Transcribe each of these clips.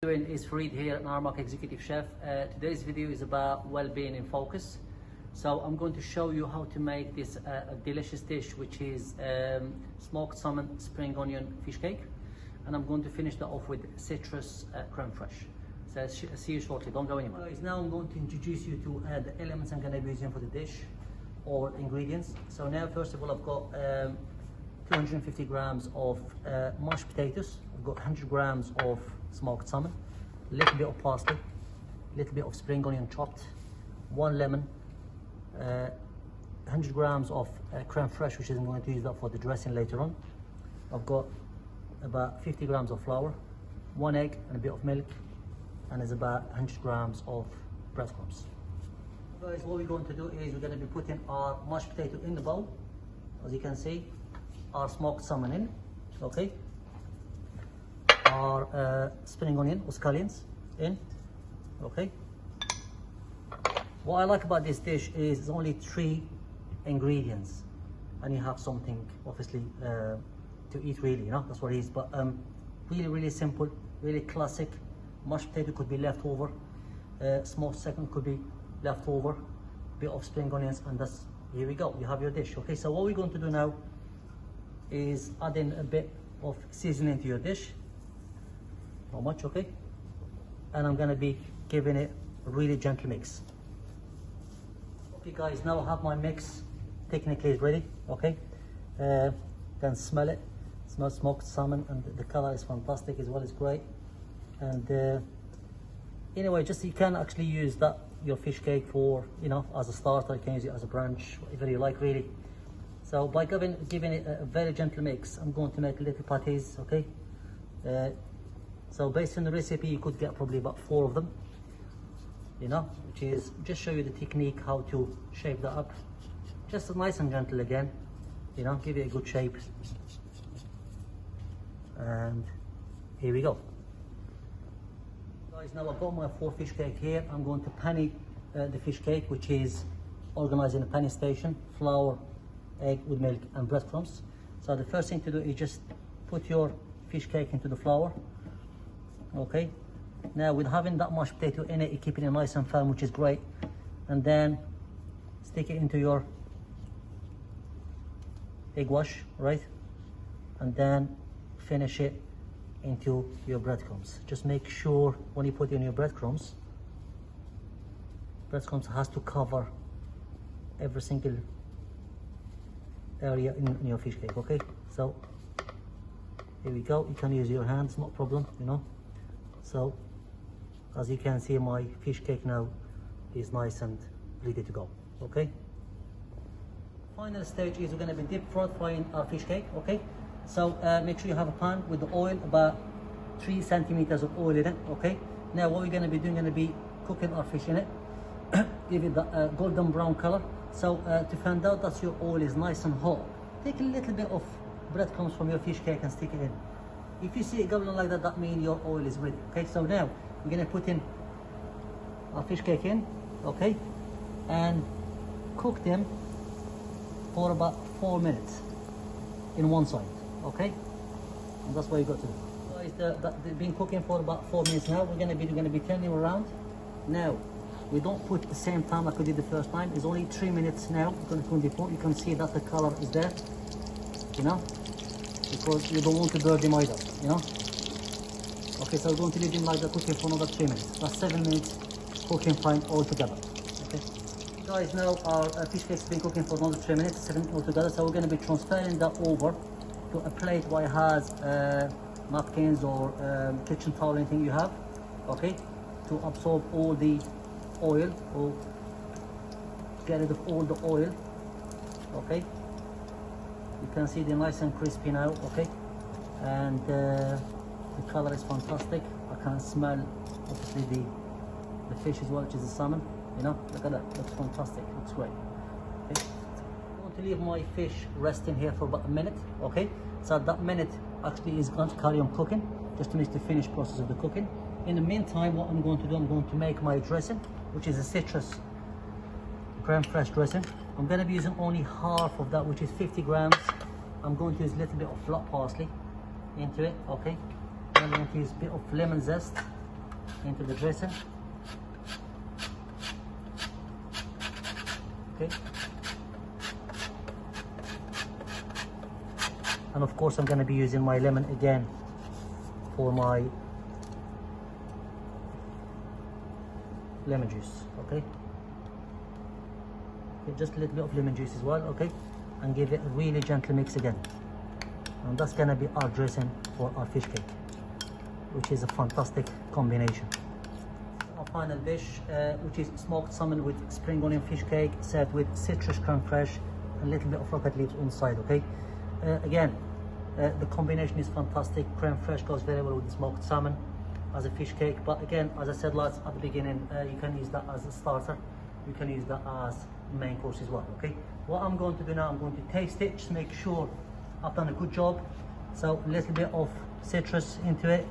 doing? It's Farid here, an Aramark Executive Chef. Today's video is about well-being in focus. So I'm going to show you how to make this a delicious dish, which is smoked salmon, spring onion fish cake. And I'm going to finish that off with citrus crème fraîche. So see you shortly, don't go anywhere. Guys, now I'm going to introduce you to the elements I'm going to be using for the dish, or ingredients. So now, first of all, I've got 250 grams of mashed potatoes. I've got 100 grams of smoked salmon, a little bit of parsley, a little bit of spring onion chopped, 1 lemon, 100 grams of crème fraîche, which I'm going to use that for the dressing later on. I've got about 50 grams of flour, 1 egg and a bit of milk, and there's about 100 grams of breadcrumbs. Guys, what we're going to do is we're going to be putting our mashed potato in the bowl. As you can see, our smoked salmon in, okay, our spring onion or scallions in, okay. What I like about this dish is it's only 3 ingredients and you have something obviously to eat, really, you know, that's what it is. But really simple, really classic. Mashed potato could be left over, smoked salmon could be left over, bit of spring onions, and that's, here we go, you have your dish. Okay, so what we're going to do now is add in a bit of seasoning to your dish, not much, okay, and I'm going to be giving it a really gentle mix. Okay guys, now I have my mix technically ready, okay. Then smell it, smell smoked salmon, and the color is fantastic as well, it's great. And anyway, just you can actually use that, your fish cake, for, you know, as a starter. You can use it as a brunch, whatever you like, really. So by giving it a very gentle mix, I'm going to make little patties, okay. So based on the recipe, you could get probably about 4 of them, you know, which is just show you the technique how to shape that up, just nice and gentle again, you know, give it a good shape. And here we go. Guys, now I've got my 4 fish cake here. I'm going to penny the fish cake, which is organized in a penny station: flour, egg with milk, and breadcrumbs. So the first thing to do is just put your fish cake into the flour, okay. Now with having that mashed potato in it, you keep it nice and firm, which is great. And then stick it into your egg wash, right, and then finish it into your breadcrumbs. Just make sure when you put in your breadcrumbs has to cover every single area in your fish cake, okay. So here we go, you can use your hands, no problem, you know. So as you can see, my fish cake now is nice and ready to go, okay. Final stage is we're going to be deep frying our fish cake, okay. So make sure you have a pan with the oil, about 3 centimeters of oil in it, okay. Now what we're going to be doing, going to be cooking our fish in it, give it the golden brown color. So to find out that your oil is nice and hot, take a little bit of breadcrumbs from your fish cake and stick it in. If you see it going like that, that means your oil is ready, okay. So now we're going to put in our fish cake in, okay, and cook them for about 4 minutes in one side, okay. And that's what you got to do. Guys, they've been cooking for about 4 minutes now. We're going to be turning around. Now we don't put the same time like we did the first time. It's only 3 minutes now. We're going to put, you can see that the color is there, you know, because you don't want to burn them either, you know. Okay, so we're going to leave them like that cooking for another 3 minutes. That's 7 minutes cooking fine all together, okay. Guys, now our fish cake has been cooking for another 3 minutes, 7 altogether. So we're going to be transferring that over to a plate where it has napkins or kitchen towel, anything you have, okay, to absorb all the oil, or get rid of all the oil, okay. You can see they're nice and crispy now, okay, and the color is fantastic. I can smell obviously the fish as well, which is the salmon, you know, look at that, looks fantastic, looks great, okay. I'm going to leave my fish resting here for about a minute, okay. So that minute actually is going to carry on cooking, just to finish the finished process of the cooking. In the meantime, what I'm going to do, I'm going to make my dressing, which is a citrus crème fraîche dressing. I'm going to be using only half of that, which is 50 grams. I'm going to use a little bit of flat parsley into it, okay. I'm going to use a bit of lemon zest, into the dressing. Okay. And of course I'm going to be using my lemon again for my lemon juice. Okay, just a little bit of lemon juice as well. Okay, and give it a really gentle mix again, and that's going to be our dressing for our fish cake, which is a fantastic combination. Our final dish, which is smoked salmon with spring onion fish cake, served with citrus crème fraîche and a little bit of rocket leaves inside. Okay, again, the combination is fantastic. Crème fraîche goes very well with the smoked salmon as a fish cake, but again, as I said lads at the beginning, you can use that as a starter, you can use that as main course as well. Okay, what I'm going to do now, I'm going to taste it, just make sure I've done a good job. So a little bit of citrus into it.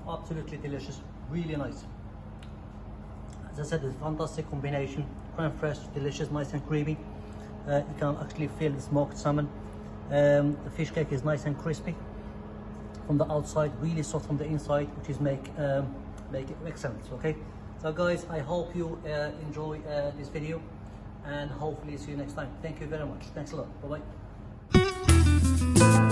Absolutely delicious, really nice. As I said, it's a fantastic combination. Crème fraîche, delicious, nice and creamy. You can actually feel the smoked salmon. The fish cake is nice and crispy from the outside, really soft from the inside, which is make it excellent. Okay, so guys, I hope you enjoy this video, and hopefully see you next time. Thank you very much. Thanks a lot. Bye bye.